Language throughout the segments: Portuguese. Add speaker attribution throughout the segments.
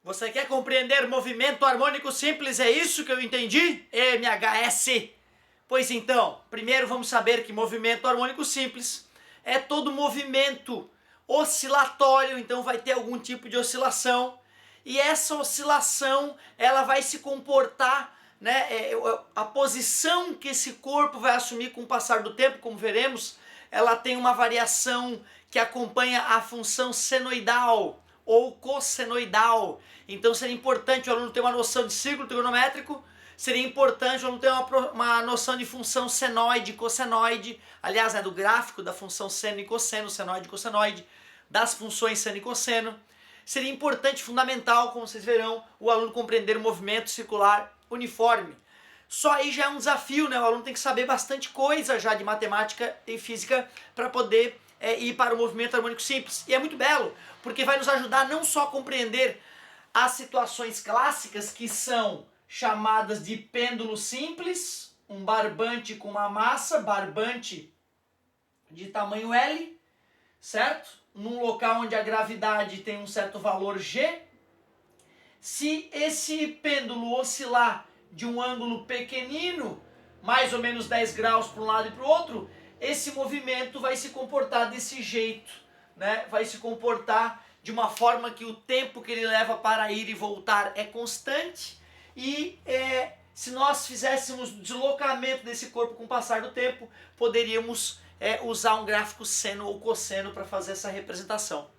Speaker 1: Você quer compreender movimento harmônico simples? É isso que eu entendi? MHS. Pois então, primeiro vamos saber que movimento harmônico simples é todo movimento oscilatório, então vai ter algum tipo de oscilação. E essa oscilação, ela vai se comportar, né, a posição que esse corpo vai assumir com o passar do tempo, como veremos, ela tem uma variação que acompanha a função senoidal ou cossenoidal. Então seria importante o aluno ter uma noção de círculo trigonométrico, seria importante o aluno ter uma noção de função senoide, cossenoide, aliás, do gráfico da função seno e cosseno, senoide e cossenoide, das funções seno e cosseno. Seria importante, fundamental, como vocês verão, o aluno compreender o movimento circular uniforme. Só aí já é um desafio, né? O aluno tem que saber bastante coisa já de matemática e física para poder ir para o movimento harmônico simples. E é muito belo, porque vai nos ajudar não só a compreender as situações clássicas, que são chamadas de pêndulo simples, um barbante com uma massa, barbante de tamanho L, certo? Num local onde a gravidade tem um certo valor G. Se esse pêndulo oscilar de um ângulo pequenino, mais ou menos 10 graus para um lado e para o outro, esse movimento vai se comportar desse jeito, né? Vai se comportar de uma forma que o tempo que ele leva para ir e voltar é constante, e se nós fizéssemos deslocamento desse corpo com o passar do tempo, poderíamos usar um gráfico seno ou cosseno para fazer essa representação.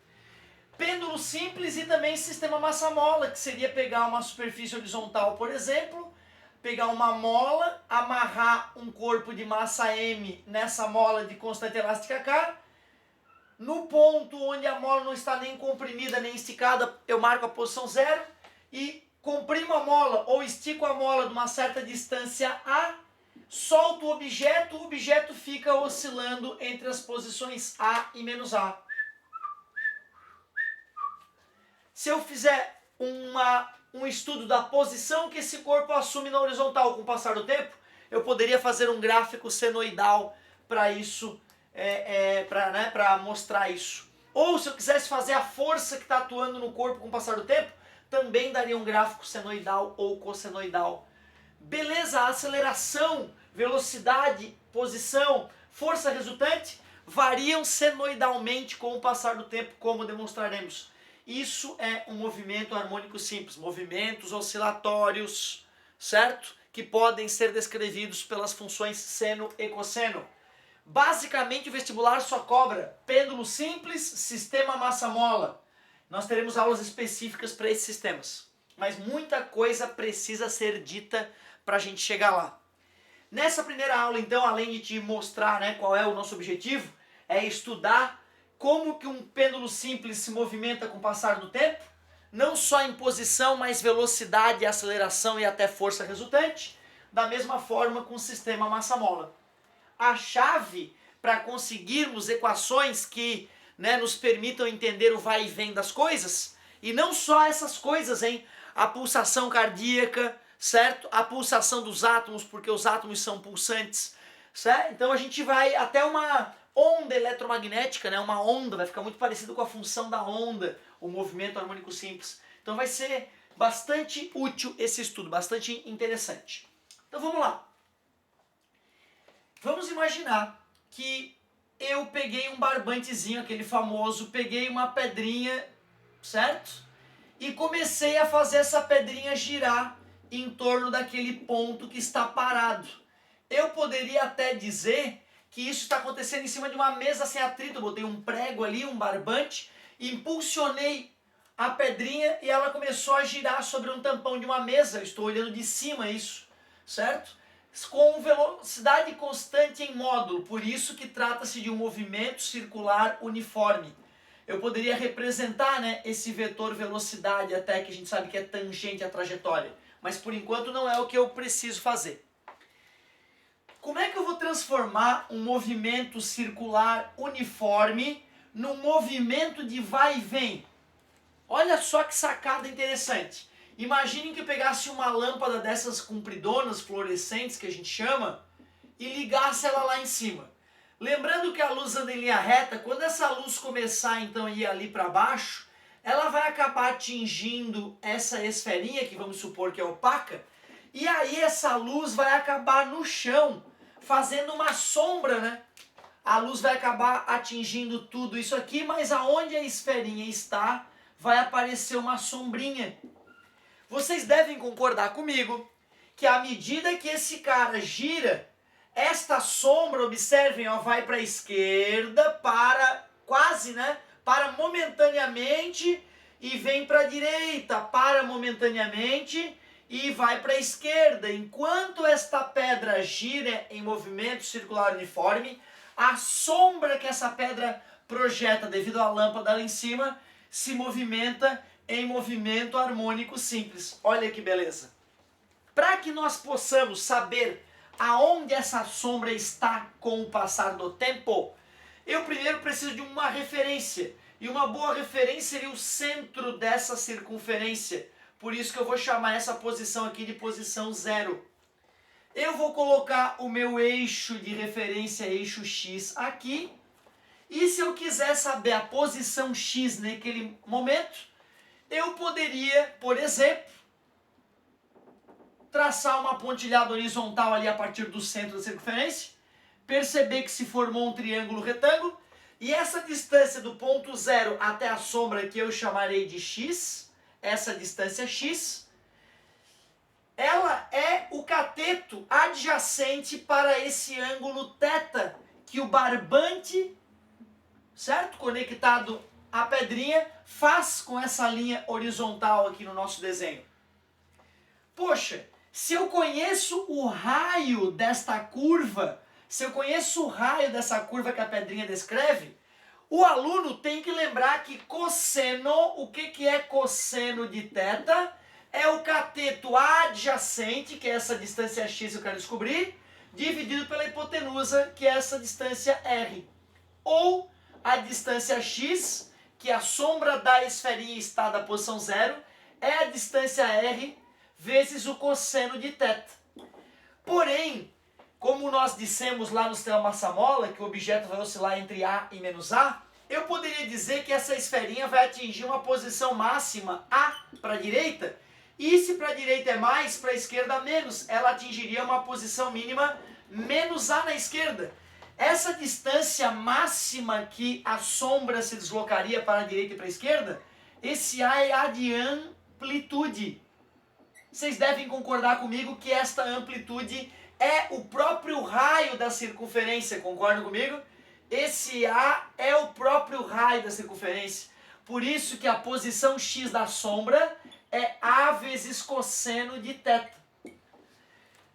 Speaker 1: Pêndulo simples e também sistema massa-mola, que seria pegar uma superfície horizontal, por exemplo, pegar uma mola, amarrar um corpo de massa M nessa mola de constante elástica K. No ponto onde a mola não está nem comprimida nem esticada, eu marco a posição 0 e comprimo a mola ou estico a mola de uma certa distância A, solto o objeto fica oscilando entre as posições A e menos A. Se eu fizer um estudo da posição que esse corpo assume na horizontal com o passar do tempo, eu poderia fazer um gráfico senoidal para isso, para mostrar isso. Ou se eu quisesse fazer a força que está atuando no corpo com o passar do tempo, também daria um gráfico senoidal ou cossenoidal. Beleza, a aceleração, velocidade, posição, força resultante variam senoidalmente com o passar do tempo, como demonstraremos. Isso é um movimento harmônico simples, movimentos oscilatórios, certo? Que podem ser descrevidos pelas funções seno e cosseno. Basicamente o vestibular só cobra pêndulo simples, sistema massa-mola. Nós teremos aulas específicas para esses sistemas, mas muita coisa precisa ser dita para a gente chegar lá. Nessa primeira aula, então, além de te mostrar, né, qual é o nosso objetivo, é estudar como que um pêndulo simples se movimenta com o passar do tempo, não só em posição, mas velocidade, aceleração e até força resultante, da mesma forma com o sistema massa-mola. A chave para conseguirmos equações que, né, nos permitam entender o vai e vem das coisas, e não só essas coisas, hein? A pulsação cardíaca, certo? A pulsação dos átomos, porque os átomos são pulsantes, certo? Então a gente vai até uma onda eletromagnética, né? Uma onda, vai ficar muito parecido com a função da onda, o movimento harmônico simples. Então vai ser bastante útil esse estudo, bastante interessante. Então vamos lá. Vamos imaginar que eu peguei um barbantezinho, aquele famoso, peguei uma pedrinha, certo? E comecei a fazer essa pedrinha girar em torno daquele ponto que está parado. Eu poderia até dizer que isso está acontecendo em cima de uma mesa sem atrito. Eu botei um prego ali, um barbante, impulsionei a pedrinha e ela começou a girar sobre um tampão de uma mesa. Eu estou olhando de cima isso, certo? Com velocidade constante em módulo, por isso que trata-se de um movimento circular uniforme. Eu poderia representar, né, esse vetor velocidade, até que a gente sabe que é tangente à trajetória, mas por enquanto não é o que eu preciso fazer. Como é que eu vou transformar um movimento circular uniforme num movimento de vai e vem? Olha só que sacada interessante. Imaginem que eu pegasse uma lâmpada dessas compridonas, fluorescentes, que a gente chama, e ligasse ela lá em cima. Lembrando que a luz anda em linha reta, quando essa luz começar então a ir ali para baixo, ela vai acabar atingindo essa esferinha, que vamos supor que é opaca, e aí essa luz vai acabar no chão, fazendo uma sombra, né? A luz vai acabar atingindo tudo isso aqui, mas aonde a esferinha está, vai aparecer uma sombrinha. Vocês devem concordar comigo que à medida que esse cara gira, esta sombra, observem, ó, vai para a esquerda, para quase, né? Para momentaneamente e vem para a direita, para momentaneamente e vai para a esquerda. Enquanto esta pedra gira em movimento circular uniforme, a sombra que essa pedra projeta devido à lâmpada lá em cima se movimenta em movimento harmônico simples. Olha que beleza. Para que nós possamos saber aonde essa sombra está com o passar do tempo, eu primeiro preciso de uma referência. E uma boa referência seria o centro dessa circunferência. Por isso que eu vou chamar essa posição aqui de posição 0. Eu vou colocar o meu eixo de referência, eixo X, aqui. E se eu quiser saber a posição X naquele momento, eu poderia, por exemplo, traçar uma pontilhada horizontal ali a partir do centro da circunferência, perceber que se formou um triângulo retângulo, e essa distância do ponto 0 até a sombra que eu chamarei de X, essa distância X, ela é o cateto adjacente para esse ângulo θ, que o barbante, certo? Conectado à pedrinha, faz com essa linha horizontal aqui no nosso desenho. Poxa, se eu conheço o raio desta curva, se eu conheço o raio dessa curva que a pedrinha descreve, o aluno tem que lembrar que cosseno, o que é cosseno de θ? É o cateto adjacente, que é essa distância x que eu quero descobrir, dividido pela hipotenusa, que é essa distância r. Ou a distância x, que a sombra da esferinha está da posição 0, é a distância r vezes o cosseno de θ. Porém, como nós dissemos lá no sistema massa-mola, que o objeto vai oscilar entre A e menos A, eu poderia dizer que essa esferinha vai atingir uma posição máxima A para a direita, e se para a direita é mais, para a esquerda menos, ela atingiria uma posição mínima menos A na esquerda. Essa distância máxima que a sombra se deslocaria para a direita e para a esquerda, esse A é A de amplitude. Vocês devem concordar comigo que esta amplitude é o próprio raio da circunferência, concordam comigo? Esse A é o próprio raio da circunferência. Por isso que a posição X da sombra é A vezes cosseno de θ.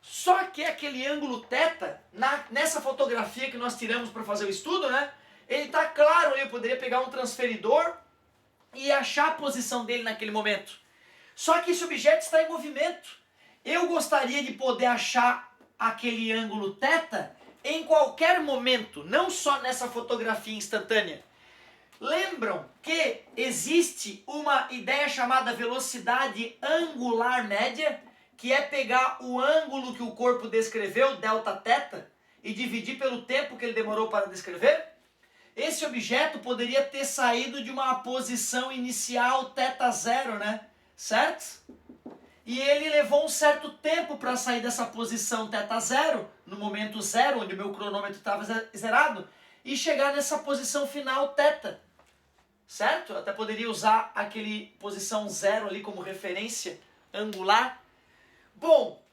Speaker 1: Só que aquele ângulo θ, nessa fotografia que nós tiramos para fazer o estudo, né? Ele está claro, eu poderia pegar um transferidor e achar a posição dele naquele momento. Só que esse objeto está em movimento. Eu gostaria de poder achar aquele ângulo θ em qualquer momento, não só nessa fotografia instantânea. Lembram que existe uma ideia chamada velocidade angular média, que é pegar o ângulo que o corpo descreveu, Δθ, e dividir pelo tempo que ele demorou para descrever? Esse objeto poderia ter saído de uma posição inicial θ0, né? Certo? E ele levou um certo tempo para sair dessa posição θ0, no momento 0, onde o meu cronômetro estava zerado, e chegar nessa posição final θ. Certo? Eu até poderia usar aquele posição 0 ali como referência angular. Bom,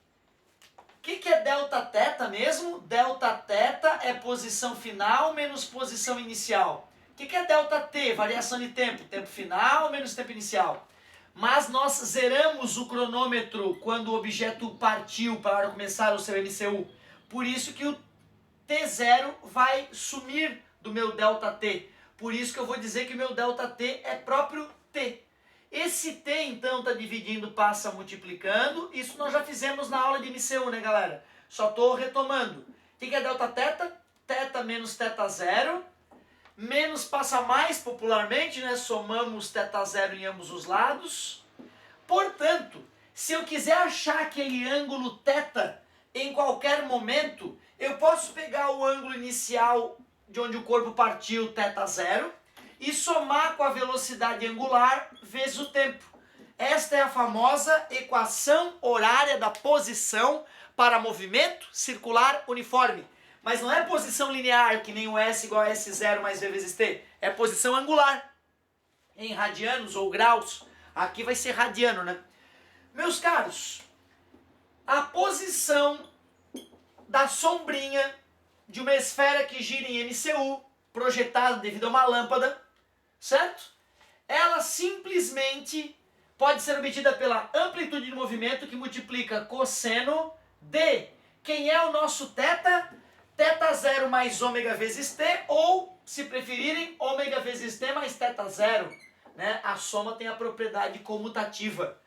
Speaker 1: o que é Δθ mesmo? Δθ é posição final menos posição inicial. O que é ΔT? Variação de tempo. Tempo final menos tempo inicial. Mas nós zeramos o cronômetro quando o objeto partiu para começar o seu MCU. Por isso que o T0 vai sumir do meu ΔT. Por isso que eu vou dizer que o meu ΔT é próprio T. Esse T, então, está dividindo, passa multiplicando. Isso nós já fizemos na aula de MCU, né, galera? Só estou retomando. O que é Δθ? Θ menos θ0. Menos passa mais popularmente, né? Somamos θ0 em ambos os lados. Portanto, se eu quiser achar aquele ângulo θ em qualquer momento, eu posso pegar o ângulo inicial de onde o corpo partiu, θ0, e somar com a velocidade angular vezes o tempo. Esta é a famosa equação horária da posição para movimento circular uniforme. Mas não é posição linear, que nem o S igual a S0 mais V vezes T. É posição angular, em radianos ou graus. Aqui vai ser radiano, né? Meus caros, a posição da sombrinha de uma esfera que gira em MCU, projetada devido a uma lâmpada, certo? Ela simplesmente pode ser obtida pela amplitude de movimento que multiplica cosseno de quem é o nosso θ? θ0 mais ômega vezes t, ou, se preferirem, ômega vezes t mais θ0. Né? A soma tem a propriedade comutativa.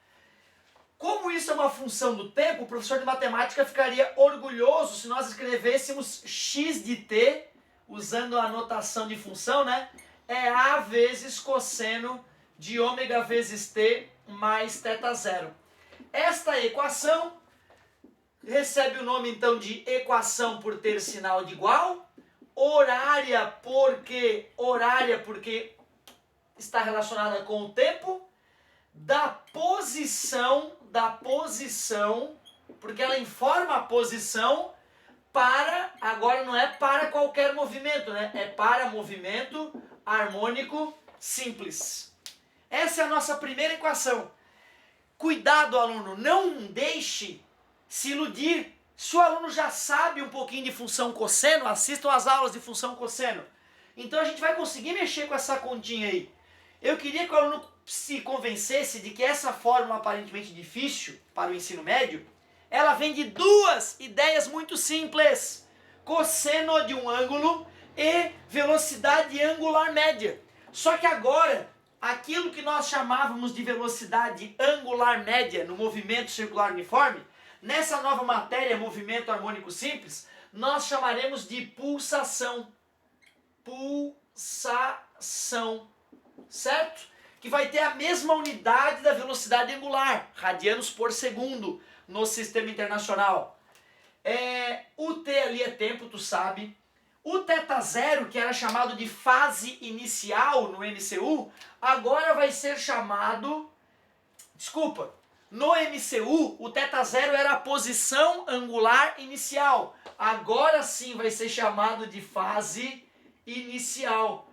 Speaker 1: Como isso é uma função do tempo, o professor de matemática ficaria orgulhoso se nós escrevêssemos x de t, usando a notação de função, né? É a vezes cosseno de ômega vezes t mais θ0. Esta equação recebe o nome então de equação por ter sinal de igual, horária porque está relacionada com o tempo, da posição, porque ela informa a posição para, agora não é para qualquer movimento, né? É para movimento harmônico simples. Essa é a nossa primeira equação. Cuidado, aluno, não deixe se iludir. Se o aluno já sabe um pouquinho de função cosseno, assistam às aulas de função cosseno. Então a gente vai conseguir mexer com essa continha aí. Eu queria que o aluno se convencesse de que essa fórmula aparentemente difícil para o ensino médio, ela vem de duas ideias muito simples. Cosseno de um ângulo e velocidade angular média. Só que agora, aquilo que nós chamávamos de velocidade angular média no movimento circular uniforme, nessa nova matéria, movimento harmônico simples, nós chamaremos de pulsação. Pulsação. Certo? Que vai ter a mesma unidade da velocidade angular, radianos por segundo, no sistema internacional. O T ali é tempo, tu sabe. O θ0, que era chamado de fase inicial no MCU, agora vai ser chamado... Desculpa, no MCU o θ0 era a posição angular inicial. Agora sim vai ser chamado de fase inicial.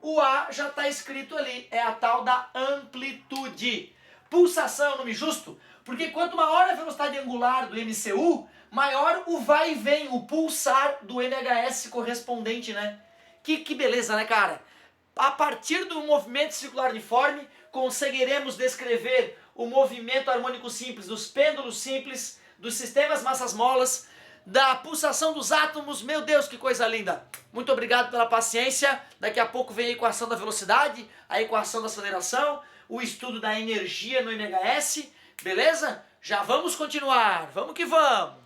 Speaker 1: O A já está escrito ali, é a tal da amplitude. Pulsação é um nome justo, porque quanto maior a velocidade angular do MCU, maior o vai e vem, o pulsar do NHS correspondente, né? Que beleza, né, cara? A partir do movimento circular uniforme, conseguiremos descrever o movimento harmônico simples dos pêndulos simples, dos sistemas massas-molas, da pulsação dos átomos. Meu Deus, que coisa linda! Muito obrigado pela paciência. Daqui a pouco vem a equação da velocidade, a equação da aceleração, o estudo da energia no NHS, beleza? Já vamos continuar, vamos que vamos!